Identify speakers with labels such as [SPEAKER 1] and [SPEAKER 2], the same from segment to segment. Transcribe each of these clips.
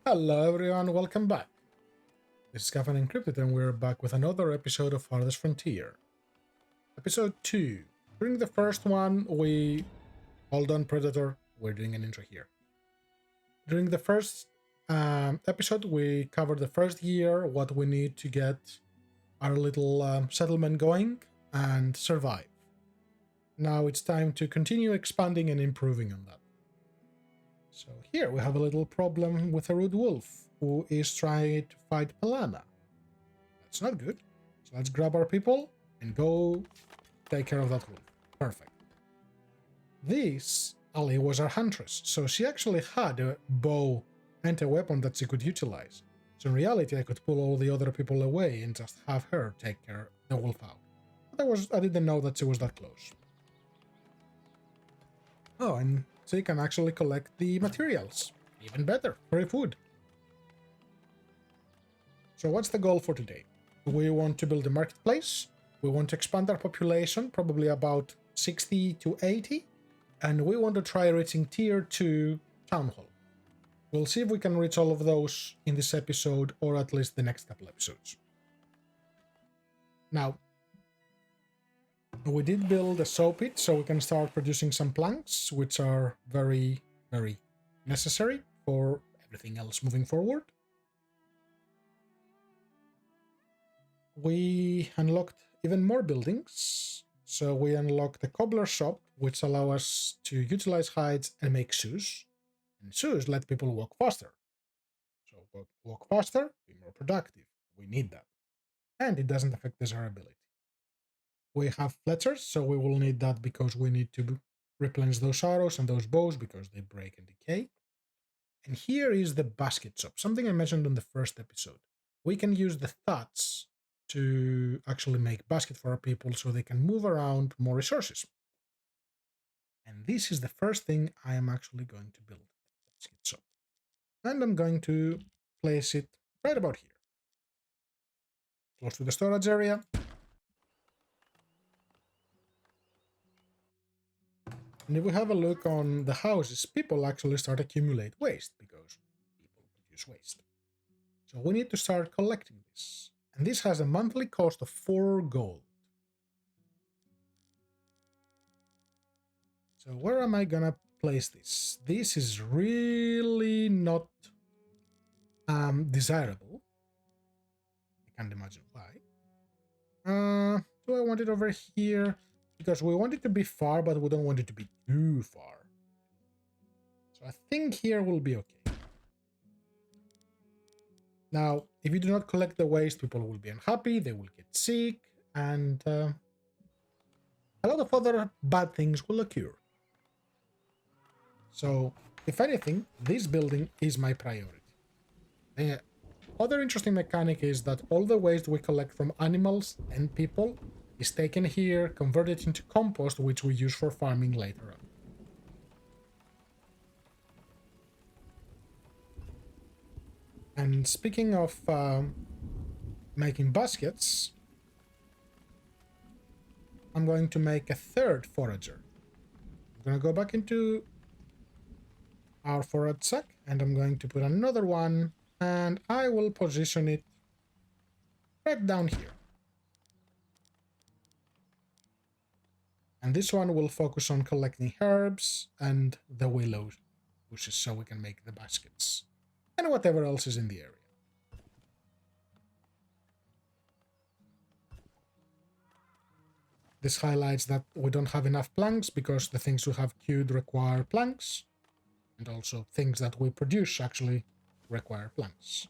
[SPEAKER 1] Hello everyone, welcome back. This is Caffeine Encrypted and we're back with another episode of Farthest Frontier. Episode 2. During the first one, hold on Predator, we're doing an intro here. During the first episode, we covered the first year, what we need to get our little settlement going and survive. Now it's time to continue expanding and improving on that. So here we have a little problem with a rude wolf who is trying to fight Pelana. That's not good. So let's grab our people and go take care of that wolf. Perfect. This Ali was our huntress, so she actually had a bow and a weapon that she could utilize. So in reality, I could pull all the other people away and just have her take the wolf out. But I didn't know that she was that close. Oh, and so you can actually collect the materials. Even better, free food. So what's the goal for today? We want to build a marketplace. We want to expand our population, probably about 60 to 80. And we want to try reaching tier 2 town hall. We'll see if we can reach all of those in this episode or at least the next couple episodes. Now, we did build a saw pit so we can start producing some planks, which are very, very necessary for everything else moving forward. We unlocked even more buildings. So we unlocked the cobbler shop, which allow us to utilize hides and make shoes. And shoes let people walk faster. So walk faster, be more productive. We need that. And it doesn't affect desirability. We have fletchers, so we will need that because we need to replenish those arrows and those bows because they break and decay. And here is the basket shop, something I mentioned on the first episode. We can use the thatch to actually make basket for our people so they can move around more resources. And this is the first thing I am actually going to build, a basket shop. And I'm going to place it right about here, close to the storage area. And if we have a look on the houses, people actually start accumulate waste because people produce waste. So we need to start collecting this. And this has a monthly cost of 4 gold. So where am I gonna place this? This is really not desirable. I can't imagine why. Do I want it over here? Because we want it to be far, but we don't want it to be too far. So I think here will be okay. Now, if you do not collect the waste, people will be unhappy, they will get sick, and a lot of other bad things will occur. So, if anything, this building is my priority. The other interesting mechanic is that all the waste we collect from animals and people is taken here, converted into compost, which we use for farming later on. And speaking of making baskets, I'm going to make a third forager. I'm going to go back into our forage sack and I'm going to put another one and I will position it right down here. And this one will focus on collecting herbs and the willow bushes so we can make the baskets and whatever else is in the area. This highlights that we don't have enough planks because the things we have queued require planks, and also things that we produce actually require planks.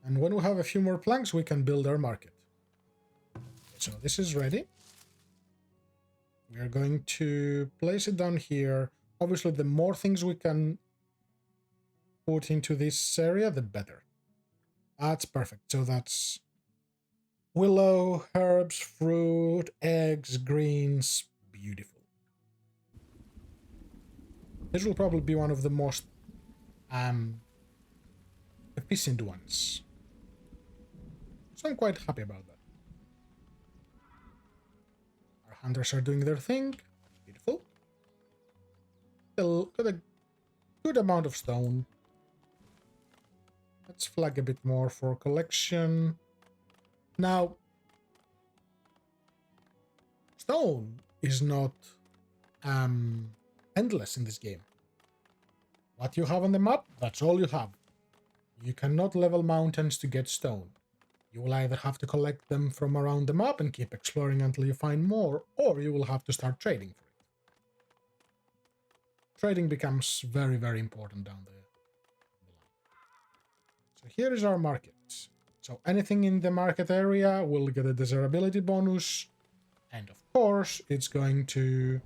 [SPEAKER 1] And when we have a few more planks, we can build our market. So this is ready. We are going to place it down here. Obviously, the more things we can put into this area, the better. That's perfect. So that's willow, herbs, fruit, eggs, greens. Beautiful. This will probably be one of the most efficient ones. So I'm quite happy about that. Our hunters are doing their thing. Beautiful. got a good amount of stone. Let's flag a bit more for collection. Now, stone is not endless in this game. What you have on the map, that's all you have. You cannot level mountains to get stone. You will either have to collect them from around the map and keep exploring until you find more, or you will have to start trading for it. Trading becomes very, very important down the line. So here is our market. So anything in the market area will get a desirability bonus, and of course it's going to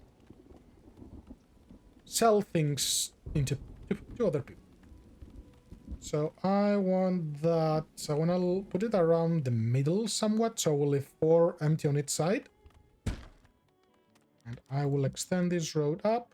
[SPEAKER 1] sell things to other people. So I want that. So I want to put it around the middle somewhat. So we'll leave 4 empty on each side. And I will extend this road up.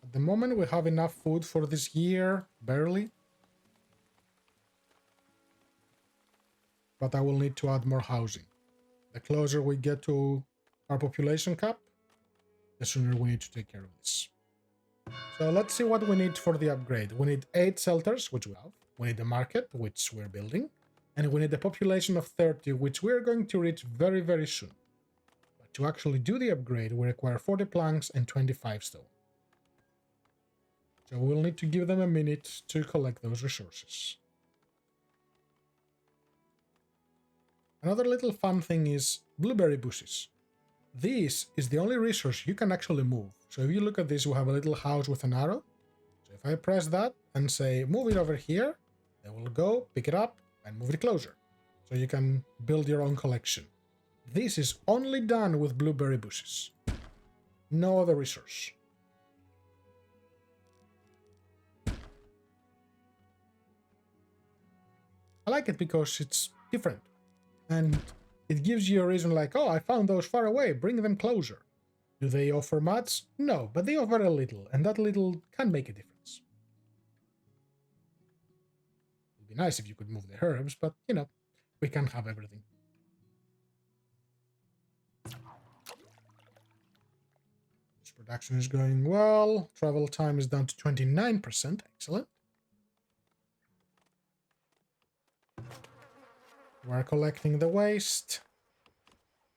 [SPEAKER 1] At the moment we have enough food for this year, barely. But I will need to add more housing. The closer we get to our population cap, the sooner we need to take care of this. So let's see what we need for the upgrade. We need 8 shelters, which we have. We need a market, which we're building. And we need a population of 30, which we're going to reach very, very soon. But to actually do the upgrade, we require 40 planks and 25 stone. So we'll need to give them a minute to collect those resources. Another little fun thing is blueberry bushes. This is the only resource you can actually move. So if you look at this, we have a little house with an arrow. So if I press that and say move it over here, they will go, pick it up, and move it closer. So you can build your own collection. This is only done with blueberry bushes. No other resource. I like it because it's different. And it gives you a reason like, oh, I found those far away, bring them closer. Do they offer much? No, but they offer a little, and that little can make a difference. It would be nice if you could move the herbs, but, you know, we can't have everything. This production is going well. Travel time is down to 29%. Excellent. We're collecting the waste.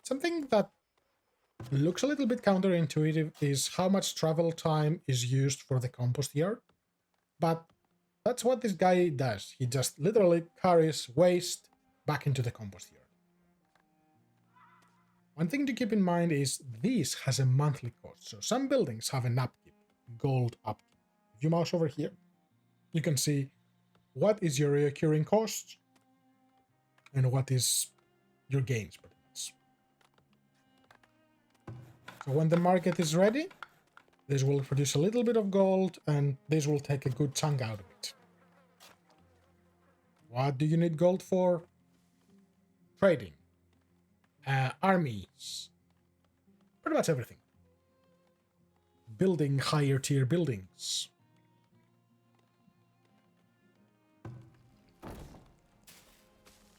[SPEAKER 1] Something that looks a little bit counterintuitive is how much travel time is used for the compost yard. But that's what this guy does. He just literally carries waste back into the compost yard. One thing to keep in mind is this has a monthly cost. So some buildings have an upkeep, gold upkeep. If you mouse over here, you can see what is your recurring cost and what is your gains, pretty much. So when the market is ready, this will produce a little bit of gold, and this will take a good chunk out of it. What do you need gold for? Trading. Armies. Pretty much everything. Building higher tier buildings.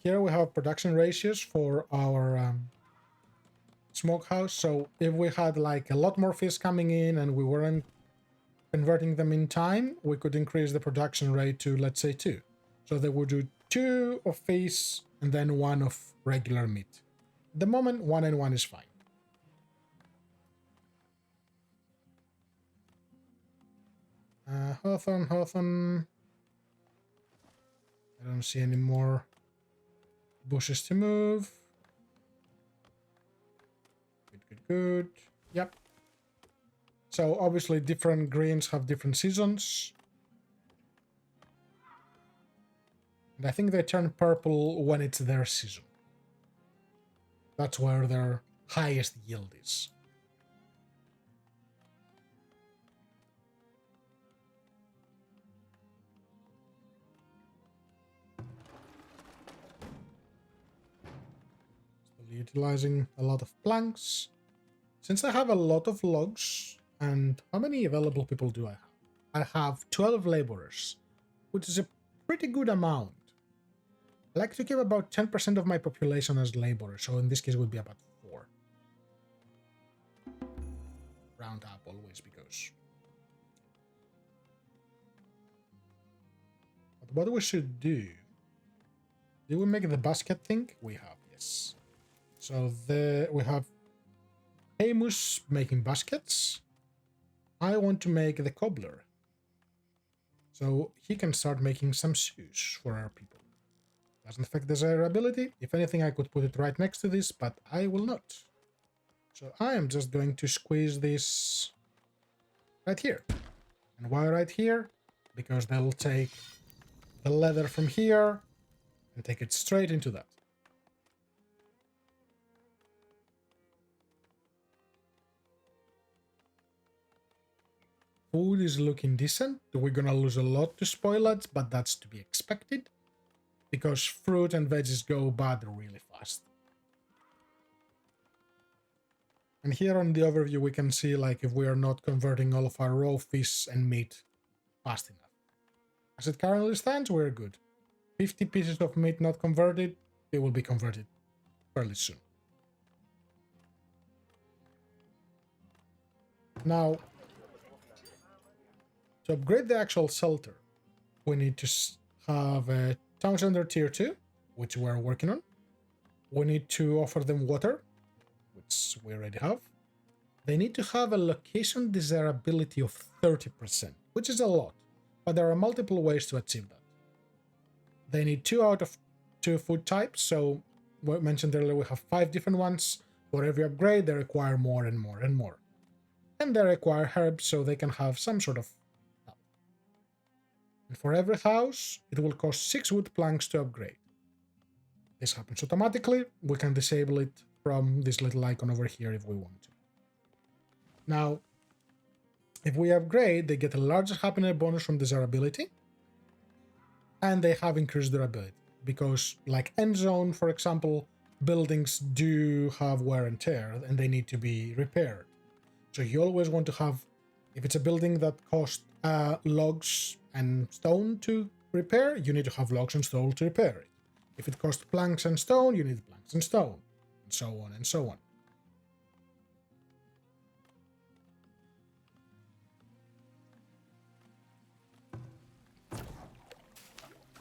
[SPEAKER 1] Here we have production ratios for our smokehouse. So if we had like a lot more fish coming in and we weren't converting them in time, we could increase the production rate to, let's say, 2. So they would do 2 of fish and then 1 of regular meat. At the moment, 1 and 1 is fine. Hawthorne. I don't see any more bushes to move. Good. Yep. So obviously different greens have different seasons. And I think they turn purple when it's their season. That's where their highest yield is. Still utilizing a lot of planks. Since I have a lot of logs, And how many available people do I have? I have 12 laborers, which is a pretty good amount. I like to keep about 10% of my population as laborers, so in this case it would be about 4. Round up always because... But what we should do... Did we make the basket thing? We have, yes. So we have Hamus making baskets. I want to make the cobbler. So he can start making some shoes for our people. Doesn't affect desirability. If anything, I could put it right next to this, but I will not. So I am just going to squeeze this right here. And why right here? Because they'll take the leather from here and take it straight into that. Food is looking decent. We're gonna lose a lot to spoilage, but that's to be expected. Because fruit and veggies go bad really fast. And here on the overview we can see like if we are not converting all of our raw fish and meat fast enough. As it currently stands, we're good. 50 pieces of meat not converted, they will be converted fairly soon. Now, to upgrade the actual shelter, we need to have a Town Center Tier 2, which we're working on. We need to offer them water, which we already have. They need to have a location desirability of 30%, which is a lot, but there are multiple ways to achieve that. They need 2 out of 2 food types, so we mentioned earlier we have 5 different ones. For every upgrade, they require more and more and more. And they require herbs so they can have some sort of health. And for every house, it will cost 6 wood planks to upgrade. This happens automatically. We can disable it from this little icon over here if we want to. Now, if we upgrade, they get a larger happiness bonus from desirability, and they have increased durability. Because, like End Zone, for example, buildings do have wear and tear, and they need to be repaired. So you always want to have, if it's a building that costs logs and stone to repair, you need to have logs and stone to repair it. If it costs planks and stone, you need planks and stone, and so on and so on.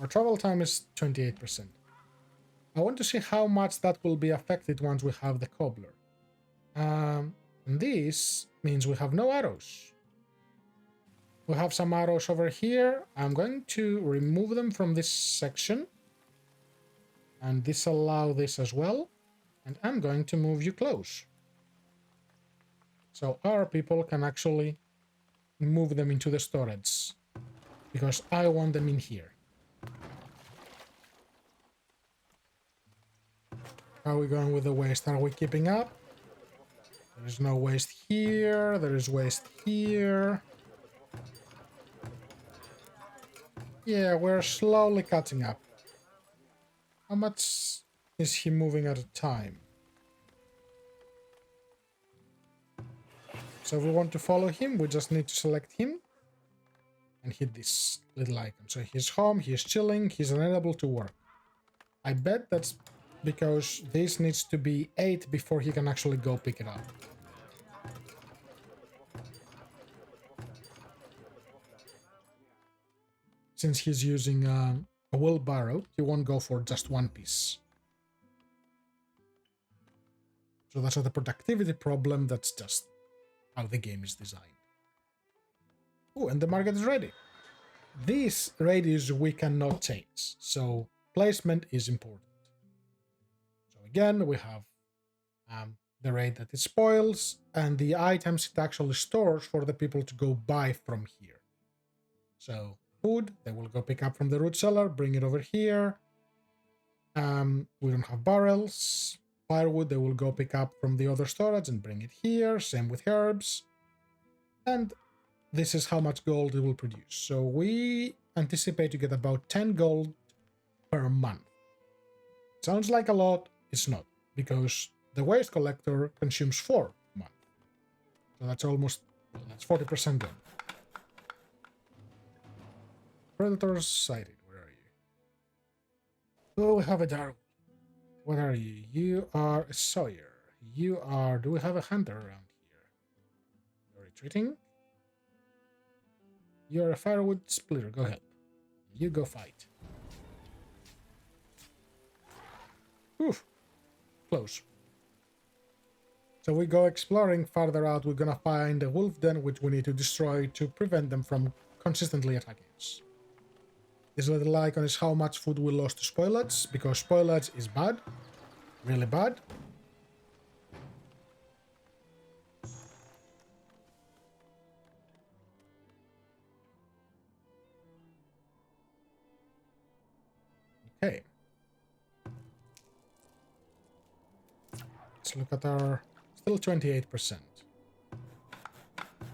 [SPEAKER 1] Our travel time is 28%. I want to see how much that will be affected once we have the cobbler. And this means we have no arrows. We have some arrows over here. I'm going to remove them from this section and disallow this as well. And I'm going to move you close. So our people can actually move them into the storage because I want them in here. How are we going with the waste? Are we keeping up? There is no waste here. There is waste here. Yeah, we're slowly catching up. How much is he moving at a time? So if we want to follow him, we just need to select him and hit this little icon. So he's home, he's chilling, he's unable to work. I bet that's because this needs to be 8 before he can actually go pick it up. Since he's using a wheelbarrow, he won't go for just 1 piece. So that's not a productivity problem, that's just how the game is designed. Oh, and the market is ready. This radius we cannot change, so placement is important. Again, we have the rate that it spoils and the items it actually stores for the people to go buy from here. So food, they will go pick up from the root cellar, bring it over here. We don't have barrels. Firewood, they will go pick up from the other storage and bring it here. Same with herbs. And this is how much gold it will produce. So we anticipate to get about 10 gold per month. Sounds like a lot. It's not, because the waste collector consumes 4 a month. So that's almost, well, It's 40% gone. Predators sighted. Where are you? Oh, we have a Darwin. What are you? You are a Sawyer. You are... Do we have a hunter around here? You're retreating? You're a firewood splitter. Go help. You go fight. Oof. Close. So we go exploring farther out. We're gonna find a wolf den, which we need to destroy to prevent them from consistently attacking us. This little icon is how much food we lost to spoilage, because spoilage is bad. Really bad. Okay. Let's look at our... Still 28%.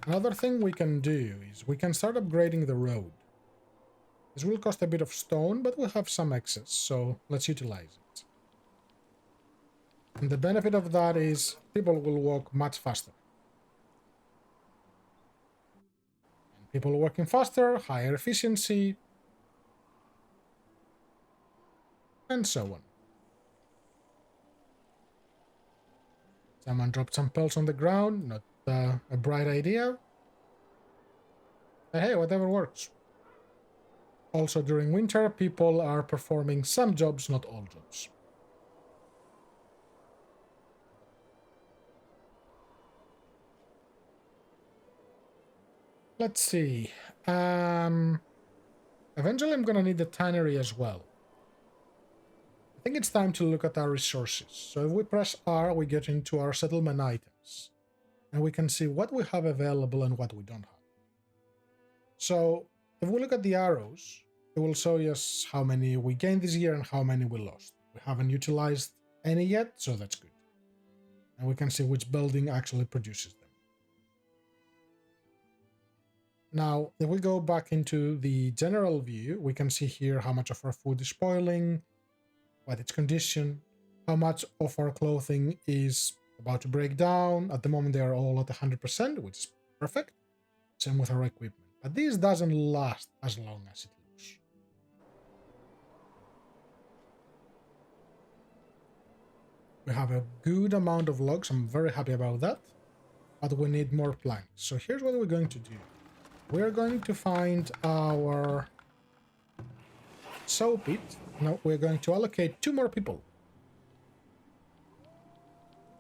[SPEAKER 1] Another thing we can do is we can start upgrading the road. This will cost a bit of stone, but we'll have some excess, so let's utilize it. And the benefit of that is people will walk much faster. And people walking faster, higher efficiency, and so on. Someone dropped some pearls on the ground, not a bright idea. But hey, whatever works. Also, during winter, people are performing some jobs, not all jobs. Let's see. Eventually, I'm gonna need the tannery as well. I think it's time to look at our resources. So if we press R, we get into our settlement items. And we can see what we have available and what we don't have. So if we look at the arrows, it will show us how many we gained this year and how many we lost. We haven't utilized any yet, so that's good. And we can see which building actually produces them. Now, if we go back into the general view, we can see here how much of our food is spoiling, what its condition, how much of our clothing is about to break down. At the moment, they are all at 100%, which is perfect. Same with our equipment. But this doesn't last as long as it looks. We have a good amount of logs. I'm very happy about that. But we need more planks. So here's what we're going to do. We're going to find our saw pit. Now we're going to allocate 2 more people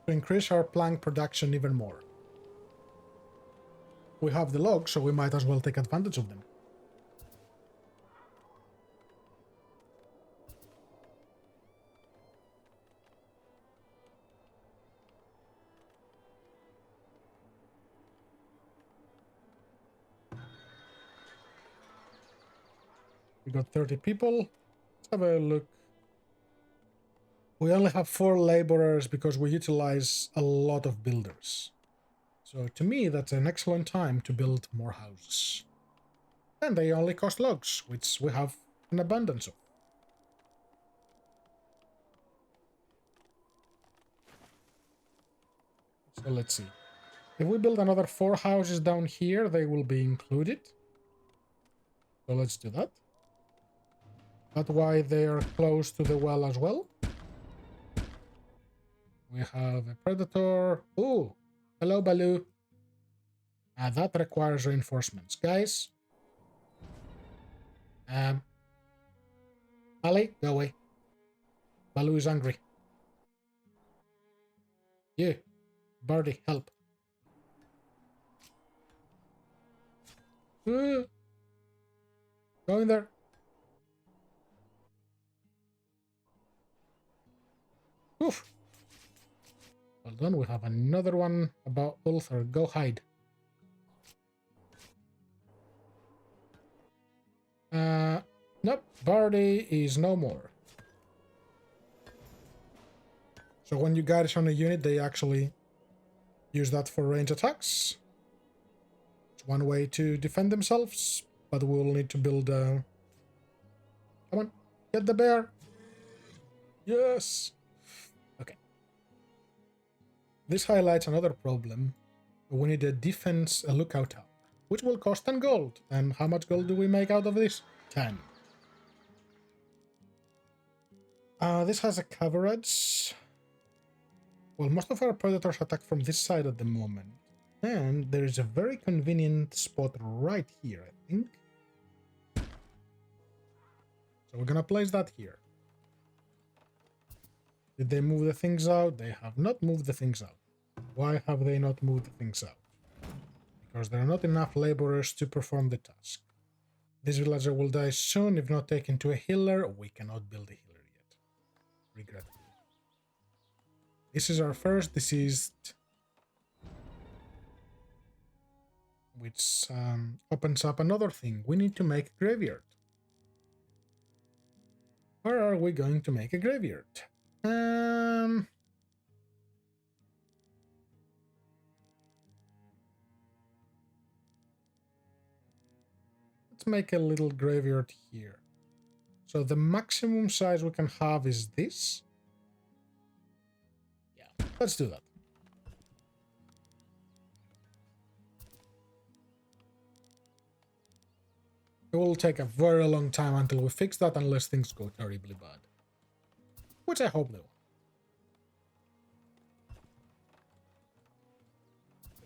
[SPEAKER 1] to increase our plank production even more. We have the logs, so we might as well take advantage of them. We got 30 people. Let's have a look. We only have 4 laborers because we utilize a lot of builders. So to me, that's an excellent time to build more houses. And they only cost logs, which we have an abundance of. So let's see. If we build another 4 houses down here, they will be included. So let's do that. That's why they are close to the well as well. We have a predator. Ooh, hello, Baloo. That requires reinforcements. Guys. Ali, go away. Baloo is angry. You, Birdie, help. Go in there. Oof. Hold on, we have another one about Ulthar. Go hide. Nope, Birdie is no more. So when you guys on a unit, they actually use that for range attacks. It's one way to defend themselves, but we'll need to build a... Come on, get the bear. Yes. Okay. This highlights another problem. We need a defense, a lookout tower, which will cost 10 gold. And how much gold do we make out of this? 10. This has a coverage. Well, most of our predators attack from this side at the moment. And there is a very convenient spot right here, I think. So we're gonna place that here. Did they move the things out? They have not moved the things out. Why have they not moved the things out? Because there are not enough laborers to perform the task. This villager will die soon if not taken to a healer. We cannot build a healer yet. Regretfully. This is our first deceased, which opens up another thing. We need to make a graveyard. Where are we going to make a graveyard? Let's make a little graveyard here. So the maximum size we can have is this. Yeah, let's do that. It will take a very long time until we fix that, unless things go terribly bad. Which I hope they will.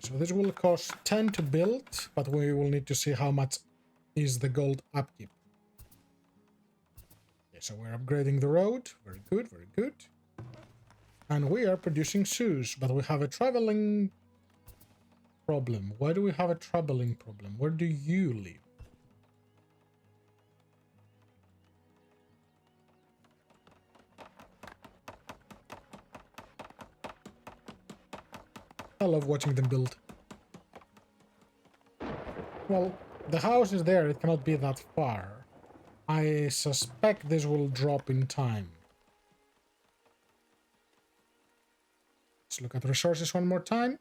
[SPEAKER 1] So this will cost 10 to build, but we will need to see how much is the gold upkeep. Okay, so we're upgrading the road. Very good, very good. And we are producing shoes, but we have a traveling problem. Why do we have a traveling problem? Where do you live? I love watching them build. Well, the house is there, it cannot be that far. I suspect this will drop in time. Let's look at resources one more time.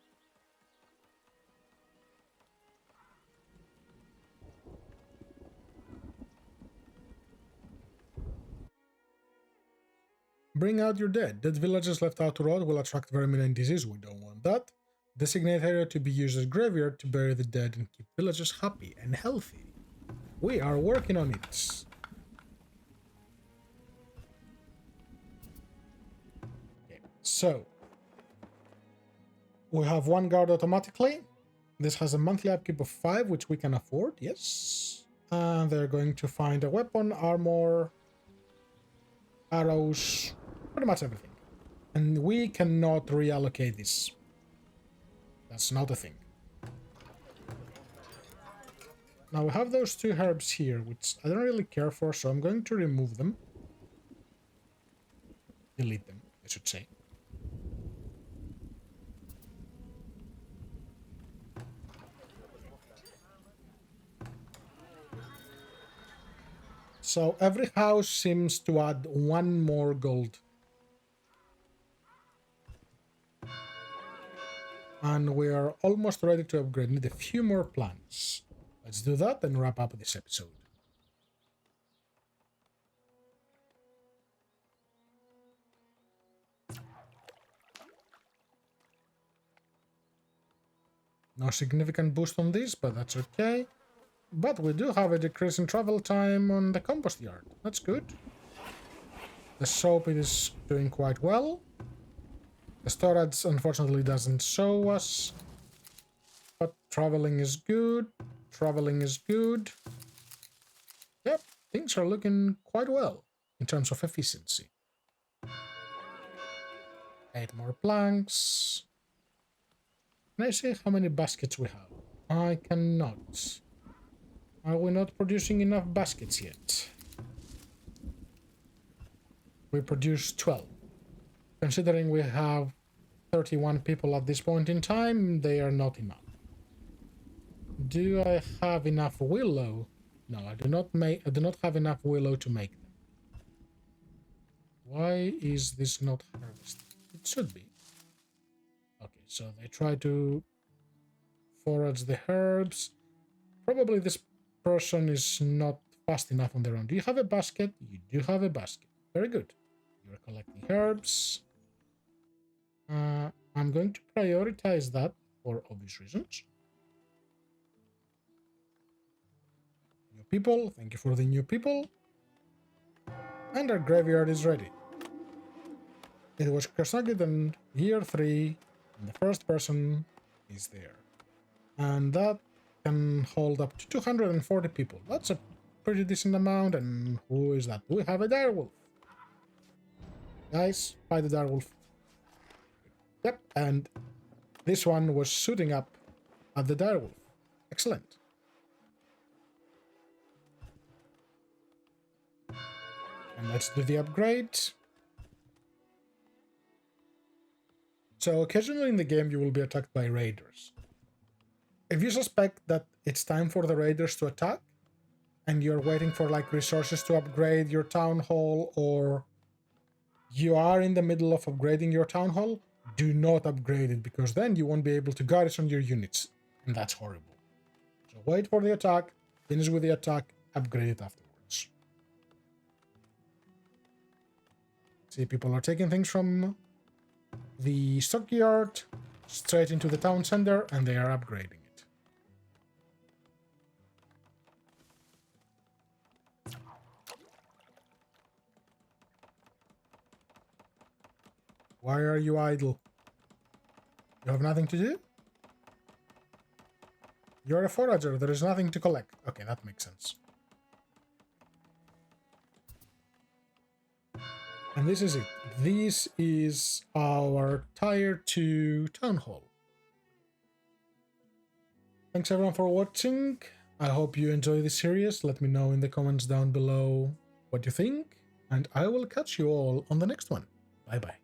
[SPEAKER 1] Bring out your dead. Dead villagers left out to rot will attract vermin and disease. We don't want that. Designate area to be used as graveyard to bury the dead and keep villagers happy and healthy. We are working on it. Okay, so we have one guard automatically. This has a monthly upkeep of 5, which we can afford, yes. And they're going to find a weapon, armor, arrows, pretty much everything. And we cannot reallocate this. That's not a thing. Now we have those 2 herbs here, which I don't really care for, so I'm going to remove them. Delete them, I should say. So every house seems to add 1 more gold. And we are almost ready to upgrade. Need a few more plants. Let's do that and wrap up this episode. No significant boost on this, but that's okay. But we do have a decrease in travel time on the compost yard. That's good. The soap is doing quite well. The storage unfortunately doesn't show us. But traveling is good. Traveling is good. Yep, things are looking quite well in terms of efficiency. 8 more planks. Can I see how many baskets we have? I cannot. Are we not producing enough baskets yet? We produced 12. Considering we have 31 people at this point in time, they are not enough. Do I have enough willow? No, I do not have enough willow to make them. Why is this not harvested? It should be. Okay, so they try to forage the herbs. Probably this person is not fast enough on their own. Do you have a basket? You do have a basket. Very good. You're collecting herbs. I'm going to prioritize that for obvious reasons. New people, thank you for the new people. And our graveyard is ready. It was constructed in year 3, and the first person is there. And that can hold up to 240 people. That's a pretty decent amount. And who is that? We have a direwolf. Guys, fight the direwolf. Yep, and this one was shooting up at the direwolf. Excellent. And let's do the upgrade. So occasionally in the game you will be attacked by raiders. If you suspect that it's time for the raiders to attack, and you're waiting for like resources to upgrade your town hall, or you are in the middle of upgrading your town hall, do not upgrade it, because then you won't be able to garrison your units, and that's horrible. So wait for the attack, finish with the attack, upgrade it afterwards. See, people are taking things from the stockyard straight into the town center, and they are upgrading it. Why are you idle? You have nothing to do? You're a forager, there is nothing to collect. Okay, that makes sense. And this is it. This is our Tier 2 Town Hall. Thanks everyone for watching. I hope you enjoy this series. Let me know in the comments down below what you think. And I will catch you all on the next one. Bye bye.